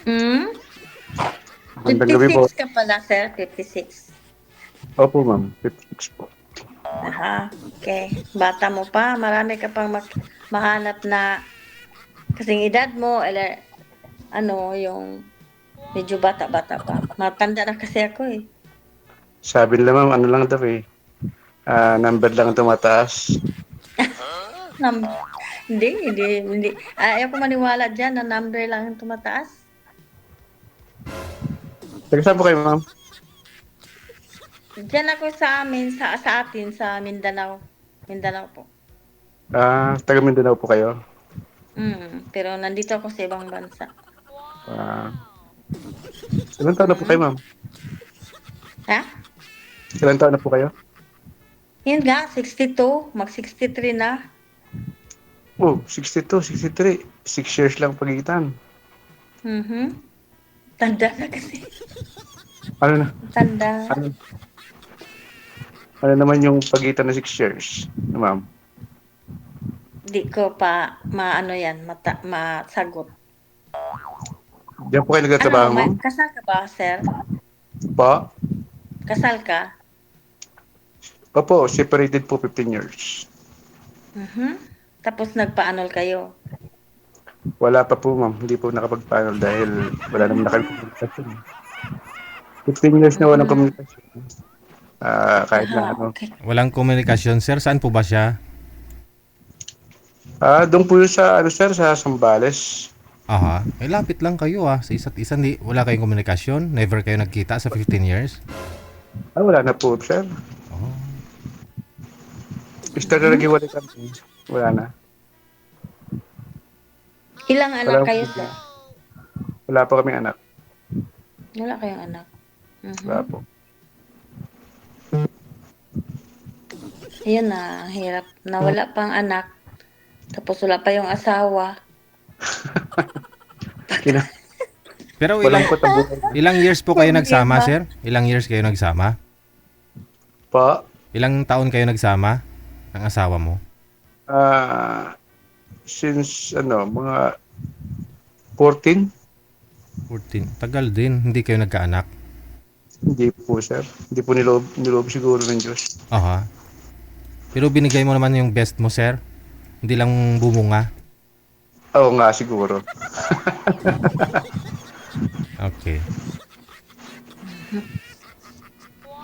Hmm? Magandang gabi po. 56 ka pala, sir, 56. Opo, ma'am. 56 po. Aha, okay. Bata mo pa, marami ka pang mahanap na kasing edad mo, ano, yung medyo bata-bata pa. Matanda na kasi ako eh. Sabi nila, ma'am, ano lang daw eh. Number lang ang tumataas. Num- hindi. Ayaw ko maniwala dyan na number lang yung tumataas. Taga saan po kayo, ma'am? Diyan ako sa amin, sa atin, sa Mindanao. Mindanao po. Taga Mindanao po kayo. Pero nandito ako sa ibang bansa. Ah, ilan taon na po kayo, Mm. ma'am? Ha? Ilan taon na po kayo? Yun nga, 62, mag-63 na. Oh, 62, 63. 6 years lang pagitan. Mhm. Tanda na kasi. Ano na? Tanda. Ano, ano naman yung pagitan na 6 years, ma'am? Di ko pa maano yan, masagot. Diyan po kayo Ano, nagtatrabaho, may, ma'am? kasal ka ba, sir? Pa? Kasal ka? Opo, separated po 15 years. Mhm. Tapos nagpaanol kayo. Wala pa po, ma'am. Hindi po nakapag-panel dahil wala naman na kami komunikasyon. 15 years na walang Mm. komunikasyon. Kahit lang Aha, ano. okay. Walang komunikasyon, sir. Saan po ba siya? Doon po yun sa, ano sir, sa Sambales. Aha. Eh, lapit lang kayo sa isa't isa. Wala kayong komunikasyon? Never kayo nagkita sa 15 years? Wala na po, sir. Oh. Start na Mhm. nag-iwalay kami. Wala na. Ilang anak Wala, kayo, sir? wala pa kaming anak. Wala kayong anak. Wala Mhm. po. Ayun na, hirap. Nawala pang anak. Tapos wala pa yung asawa. Kina, Pero walang patabuhay. ilang years po kayo nagsama, Problema. sir? Ilang years kayo nagsama? Pa, Ilang taon kayo nagsama ng asawa mo? since, mga 14? 14. Tagal din. Hindi kayo nagkaanak. Hindi po, sir. Hindi po niloob siguro ng Diyos. Aha. Pero binigay mo naman yung best mo, sir. Hindi lang bumunga. Oo nga, siguro. Okay.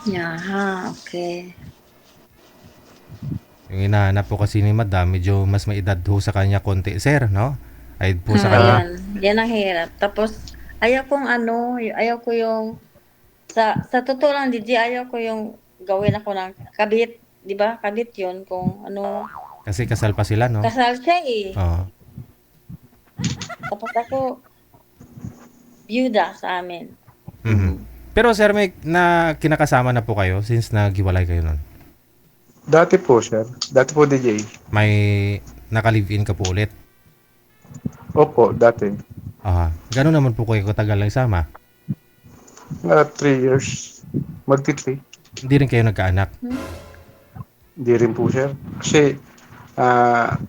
Yaha, okay. Yung hinahanap po kasi ni Madam, medyo mas may edad ho sa kanya konti, sir, no? Ay po sa Ah, kanya. Yan. Yan ang hirap. Tapos, ayaw kong ano, ayaw ko yung, sa totoo lang, DJ, ayaw ko yung gawin ako ng kabit. Di ba? Kabit yun kung ano. Kasi kasal pa sila, no? Kasal siya eh. Oo. Tapos ako, byuda sa amin. Mhm. Pero sir, may kinakasama na po kayo since naghiwalay kayo nun. dati po, sir. Dati po, DJ. May naka-live-in ka po ulit. Opo, dati. Aha. Gano'n naman po kayo katagal nagsama? 3 years. Magti-3. Hindi rin kayo nagkaanak. Hindi rin po, sir. Kasi,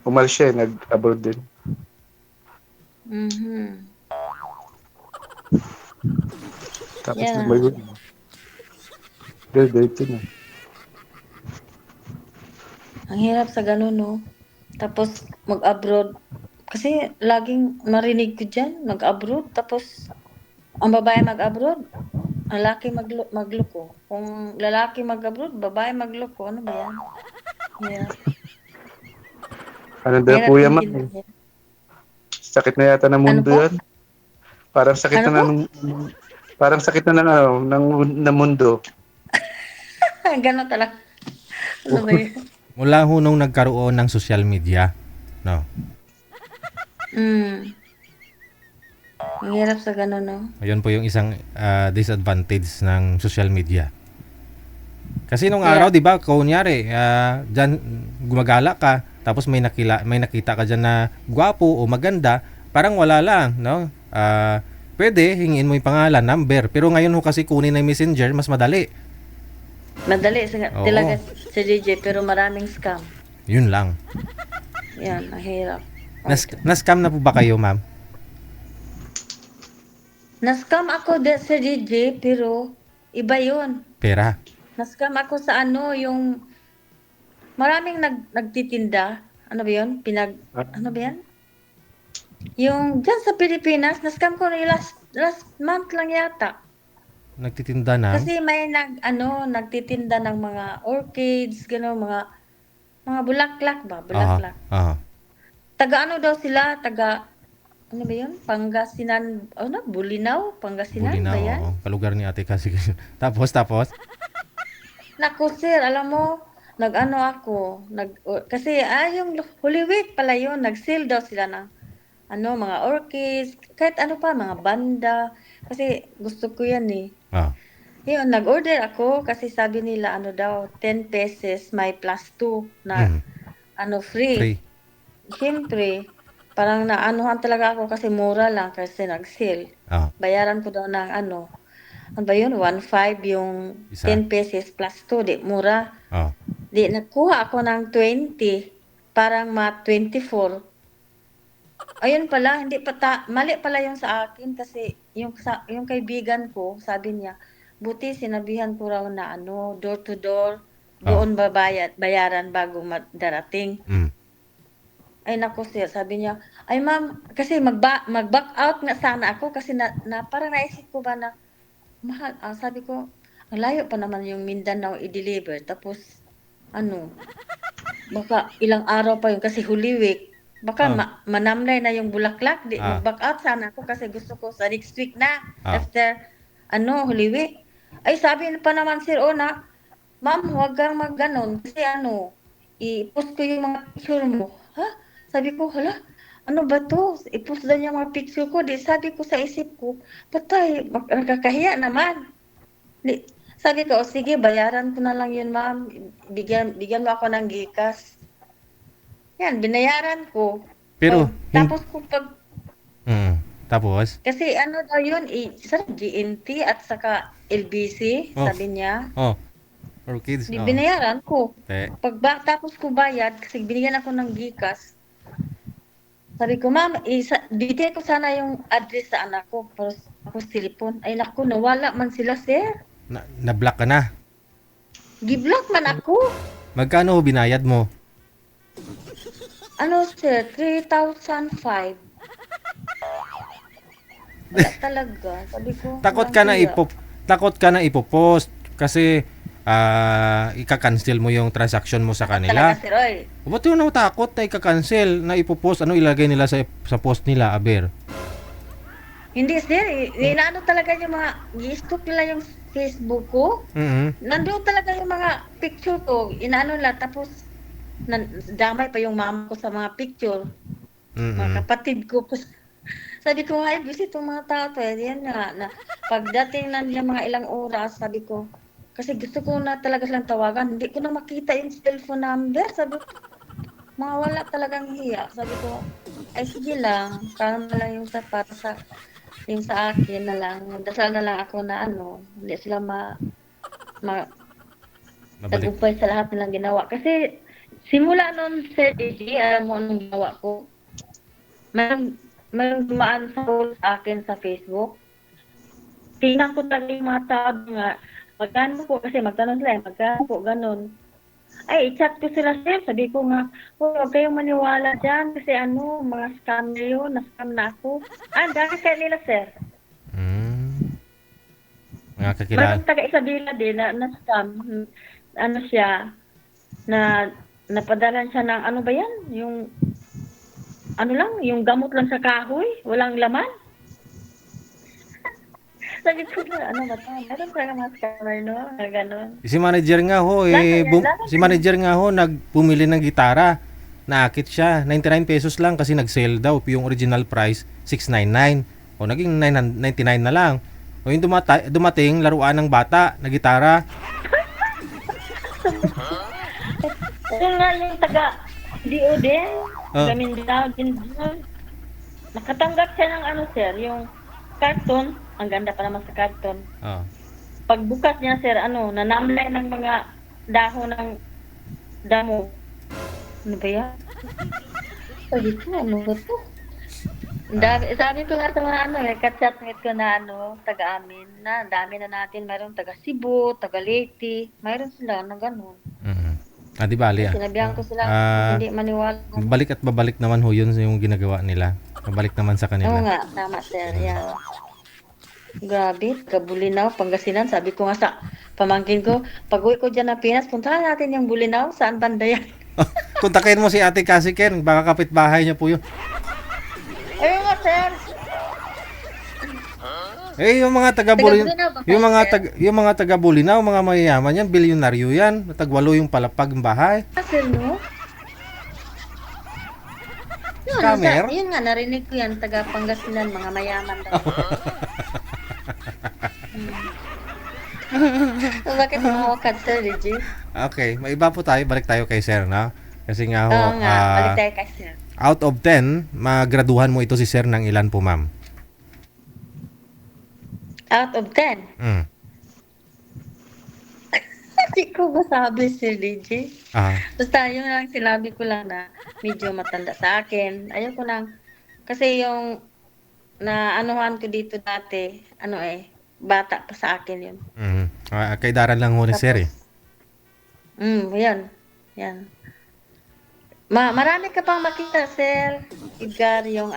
umalis siya, nag-abroad din. Mhm. Tapos Yeah. may diretso na. Ang hirap sa ganun, no? Tapos, mag-abroad. Kasi, laging marinig ko dyan, mag-abroad. Tapos, ang babae mag-abroad, ang lalaki magloko. Kung lalaki mag-abroad, babae magloko. Ano ba yan? Hirap. Ano daw Hirap po yan, ma'am? intindihin. Sakit na yata ng Ano mundo po? yan. Parang sakit Ano na po? parang sakit na ng mundo. Ganon talaga. Ano ba yun? Mula ho nung nagkaroon ng social media, no? Mm. Ang hirap sa ganun, no? Ayun po yung isang disadvantage ng social media. Kasi nung Kaya, araw, 'di ba, kunyari, diyan gumagala ka, tapos may nakita ka diyan na gwapo o maganda, parang wala lang, no? Pwede hingin mo yung pangalan, number, pero ngayon ho kasi kunin ng Messenger, mas madali. madali talaga Oo, sa DJ, pero maraming scam. yun lang. Yan, ang hirap. Na-scam na po ba kayo, ma'am? Na-scam ako Sir DJ, pero iba yun. Pera. Na-scam ako sa ano, yung maraming nagtitinda. Ano ba yun? Ano ba yan? Yung dyan sa Pilipinas, na-scam ko na yung last month lang yata. Nagtitinda ng Kasi may nagtitinda ng mga orchids, gano'n, mga bulaklak ba? aha, Bulaklak. aha. Taga ano daw sila? Ano ba yun? Pangasinan, Bulinaw? Pangasinan Bulinaw, ba yan? oo. Kalugar ni ate kasi. Tapos. Naku sir, alam mo, nag-ano ako, kasi yung Holy Week pala yun, nag-sale daw sila ng mga orchids, kahit ano pa, mga banda, kasi gusto ko yan eh. Ah, Yun, nag-order ako kasi sabi nila daw, 10 pesos may plus 2 na free. free. Siyempre, parang naanuhan talaga ako kasi mura lang kasi nag-sale. Ah, Bayaran ko daw ng ano ba yun, 1.5 yung Isa. 10 pesos plus 2, di mura. ah. Di nagkuha ako ng 20, parang 24. Ayun pala, hindi mali pala yung sa akin kasi yung kaibigan ko, sabi niya, buti sinabihan ko raw na door to door, doon bayaran bago darating. Mm. Ay naku sir, sabi niya, ay ma'am, kasi mag-back out nga sana ako kasi parang naisip ko ba na, mahal, sabi ko, ang layo pa naman yung Mindanao i-deliver. Tapos, baka ilang araw pa yun kasi Holy Week. Baka manamlay na yung bulaklak. Mag-back out sana ako kasi gusto ko sa next week na. After, Holy Week. Ay, sabi pa naman sir, ma'am, huwag kang mag-ganon. Kasi i-post ko yung mga picture mo. Ha? Sabi ko, hala, ano ba to? I-post daw niya mga picture ko. Di sabi ko sa isip ko, patay, nakakahiya naman. Sabi ko, sige, bayaran ko na lang yun, ma'am. Bigyan mo ako ng GCash. Yan, binayaran ko. Pero, tapos tapos? kasi daw yun, sa GNT at saka LBC, sabi niya. For kids. Binayaran ko. Okay. Tapos ko bayad, kasi binigyan ako ng GCash. Sabi ko, ma'am, bigyan ko sana yung address sa anak ko. Tapos telepon. Ay, naku, nawala man sila, sir. Na-block ka na? Gi-block man ako. Magkano binayad mo? Sir, 3,005. Wala talaga. Sabi ko, takot ka na ipopost kasi ika-cancel mo yung transaction mo sa kanila. Talaga, sir, oy. Ba't yun takot na ika-cancel na ipopost? Ano ilagay nila sa post nila, Aber? Hindi, sir. Inaano talaga yung mga, i-stalk nila yung Facebook ko. Nandoon talaga yung mga picture ko. Inaano nila. Tapos, damay pa yung mama ko sa mga picture. Mga kapatid ko. Sabi ko, ay, busy itong mga tao. Yan na pagdating na nila mga ilang oras, sabi ko, kasi gusto ko na talaga silang tawagan. Hindi ko na makita yung cellphone number. Sabi ko, mga wala talagang hiya. Sabi ko, ay sige lang. Para lang yung yung sa akin na lang. Dasal na lang ako na hindi sila tagumpay sa lahat nilang ginawa. Kasi simula noon, Sir DJ, alam mo anong ginawa ko? Mayroong dumaan sa akin sa Facebook. Tingnan ko talaga yung mga tao nga, magkano po, kasi magtanong sila, magkano po, ganun. Ay, i-chat ko sila, sir. Sabi ko nga, huwag kayong maniwala dyan kasi mga scam na yun, na-scam na ako. Dahil kaya nila, sir. Mga kakilala. Mayroong taga-Isabela din na-scam. Siya, napadalan siya ng, ba yan? Yung, yung gamot lang sa kahoy, walang laman. Sabi ko, ano ba ito? Meron talaga mga scammer, no? Ganon. Si manager nga ho, nagpumili ng gitara. Naakit siya. 99 pesos lang kasi nag-sale daw. Yung original price, 699. O naging 999 na lang. O yung dumating, laruan ng bata na gitara. Yun nga yung taga-DO din. Mindanao din. Nakatanggap siya ng sir, yung karton. Ang ganda pa naman sa karton. Pagbukas niya, sir, nanamlay ng mga dahon ng damo. Ano ba yan? Sabi ko, ano ba ito? Sabi ko nga sa mga ka-chatmate ko na taga-amin na dami na natin. Mayroong taga Cebu, taga Leyte. Mayroon sila na ganun. Mm. Di bali Sinabihan ko sila hindi maniwala. Balik at babalik naman ho yun yung ginagawa nila. Babalik naman sa Oo kanila. nga, tama sir. Yeah. Grabe, Bulinaw, Pangasinan. Sabi ko nga sa pamangkin ko, pag-uwi ko dyan ng Pinas, puntahan natin yung Bulinaw. Saan banda yan? Kontakin mo si Ate Cassie Ken, baka kapitbahay niya po yun. Ayun nga sir. Yung mga taga Bulinaw, Bulinaw ba kayo, yung mga taga Bulinaw, mga mayayaman yan, bilyonaryo yan. Tagwalo yung palapag ng bahay. Sir, no? Yun, Scammer? yun nga, narinig ko yan, taga Pangasinan, mga mayaman daw. Bakit mawakad, sir, Reggie? Okay, may iba po tayo, balik tayo kay Sir, no? Kasi nga ho, Oo nga, balik tayo kay sir. out of 10, magraduhan mo ito si Sir ng ilan po, ma'am? Out of 10. Mm. Hindi ko masabi, Sir DJ. Ah, Basta yun lang, sinabi ko lang na medyo matanda sa akin. Ayoko nang, kasi yung naanuhan ko dito dati, bata pa sa akin yun. kay Daran lang ho ni Sir eh. Yan. Yan. Marami ka pang makita, Sir Edgar, yung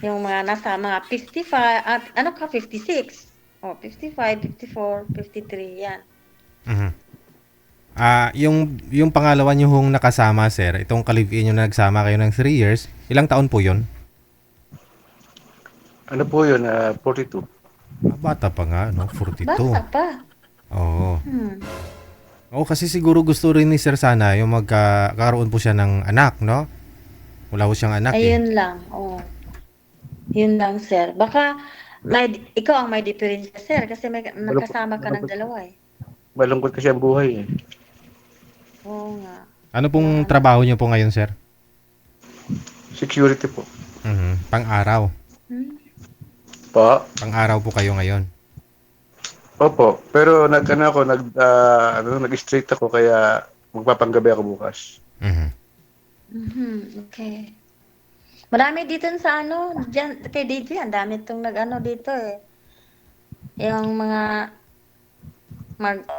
yung mga nasa mga 55, at 56. 55, 54, 53, yan. Mhm. Yung pangalawa niyo hong nakasama, Sir, itong ka-live-in niyo na nagsama kayo ng 3 years, ilang taon po 'yon? Ano po yun? 42. Bata pa nga, no? 42. Bata pa. Oo. Hmm. Oo, kasi siguro gusto rin ni Sir sana yung magkakaroon po siya ng anak, no? Wala po siyang anak eh. Ayun lang, Yun lang, Sir. Baka ikaw ang may diferensya, Sir, kasi may nakasama ka ng dalawa eh. Malungkot kasi ang buhay eh. Oo nga. Ano pong trabaho niyo po ngayon, Sir? Security po. Pang-araw. Hmm? Po? Pang-araw po kayo ngayon. Opo. Pero nag-straight ako kaya magpapanggabi ako bukas. Okay. Marami dito sa dyan, kay DJ, ang dami itong dito eh. Yung mga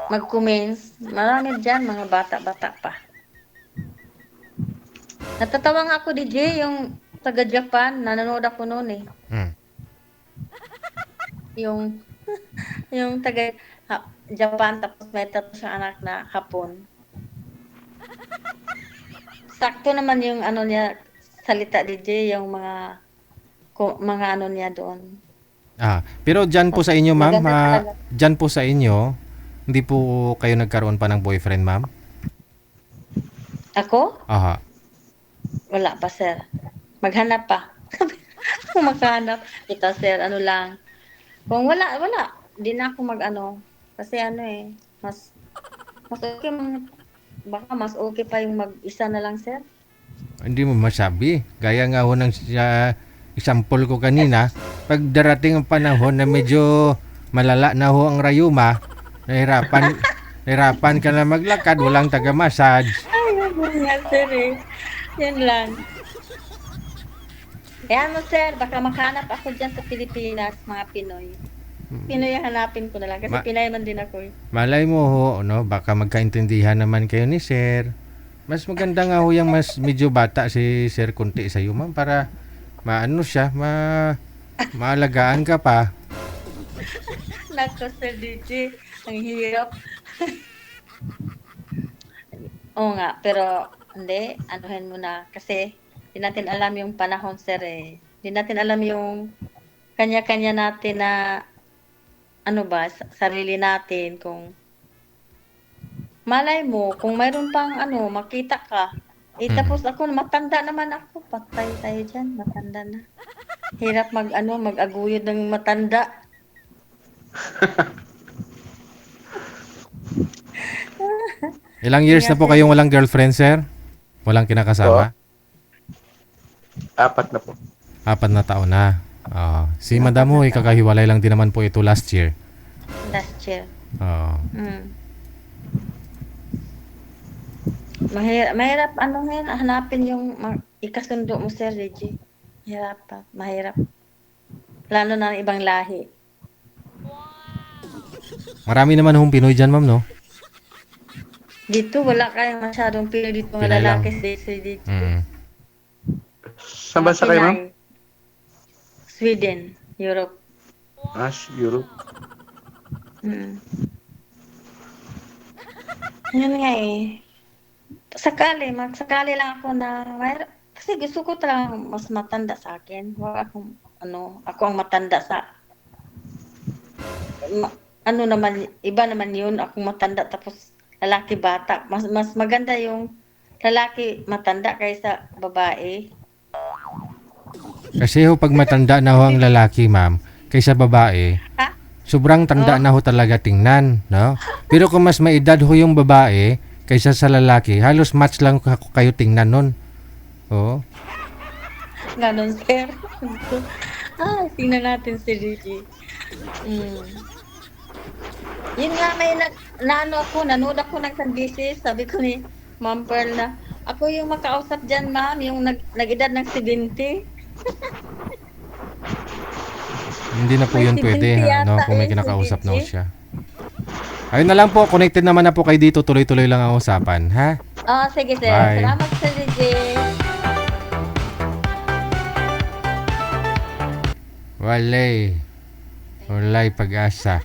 mag-comments, marami dyan, mga bata-bata pa. Natatawa nga ako, DJ, yung taga-Japan, nanonood ako noon eh. Yung taga-Japan, tapos may tatlo siyang anak na Hapon. Sakto naman yung niya, salita DJ, yung mga niya doon. Pero dyan po sa inyo, ma'am, Maganda talaga. dyan po sa inyo, hindi po kayo nagkaroon pa ng boyfriend, ma'am? Ako? Aha. Wala pa, sir. Maghanap pa. Kung maghanap. Ito, sir, lang. Kung wala. Di na ako Kasi mas okay, baka mas okay pa yung mag-isa na lang, sir. Hindi mo masabi. Gaya nga ho ng example ko kanina, pag darating ang panahon na medyo malala na ho ang rayuma, nahirapan ka na maglakad, walang taga-massage. Ay, yun nga, sir eh. Yan lang. Kaya sir, baka makahanap ako dyan sa Pilipinas, mga Pinoy. Pinoy ang hanapin ko na lang, kasi Pinay man din ako eh. Malay mo ho, baka magkaintindihan naman kayo ni Sir. Mas maganda nga ho yung mas medyo bata si Sir kunti sa iyo, ma'am, para maalagaan ka pa. Nako, Sir DJ, ang hirap. Oo nga, pero hindi, anuhin mo na. Kasi di natin alam yung panahon, sir eh. Di natin alam yung kanya-kanya natin na sarili natin. Kung malay mo, kung mayroon pang makita ka. Tapos ako, matanda naman ako. Patay tayo dyan, matanda na. Hirap mag-aguyod ng matanda. Ilang years na po kayong walang girlfriend, Sir? Walang kinakasama? 4 na po. 4 na taon na. Si Madam ho, kakahiwalay lang din naman po ito last year. Last year. Oo. Mahirap hanapin yung ikasundo mo, Sir Reggie. Hirap pa, mahirap. Lalo na ng ibang lahi. Marami naman hong Pinoy dyan, ma'am, no? Dito, wala kayong masyadong Pinoy dito ng Pinay lang. lalaki sa dito. Mm. Saan bansa kayo, ma'am? Pinay. Sweden, Europe. Europe. Mm. Yun nga eh. Sakali lang ako na kasi gusto ko talagang mas matanda sa akin. Wag akong ako ang matanda sa ano naman, iba naman yun, akong matanda tapos lalaki bata. Mas maganda yung lalaki matanda kaysa babae. Kasi ho, pag matanda na ho ang lalaki, ma'am, kaysa babae, Ha? sobrang tanda na ho talaga tingnan, no? Pero kung mas maedad ho yung babae kaysa sa lalaki, halos match lang kayo tingnan nun. Oo. Ganon, sir. Tingnan natin si Ricky. Yun nga, may nanood ako ng Sandisis. Sabi ko ni Ma'am Pearl na, ako yung makausap dyan, ma'am, yung nag-edad ng 70. Hindi na po May yun pwede, 70 no? yata Kung may eh, kinakausap na ho 70. siya. Ayun na lang po, connected naman na po kayo dito, tuloy-tuloy lang ang usapan, ha? Sige, sir. Bye. Salamat, Sir Ricky. Walay pag-asa.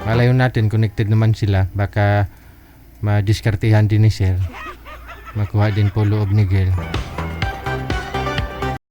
Malayo natin, connected naman sila. Baka madiskartehan din ni Sir. Makuha din po loob ni Gel.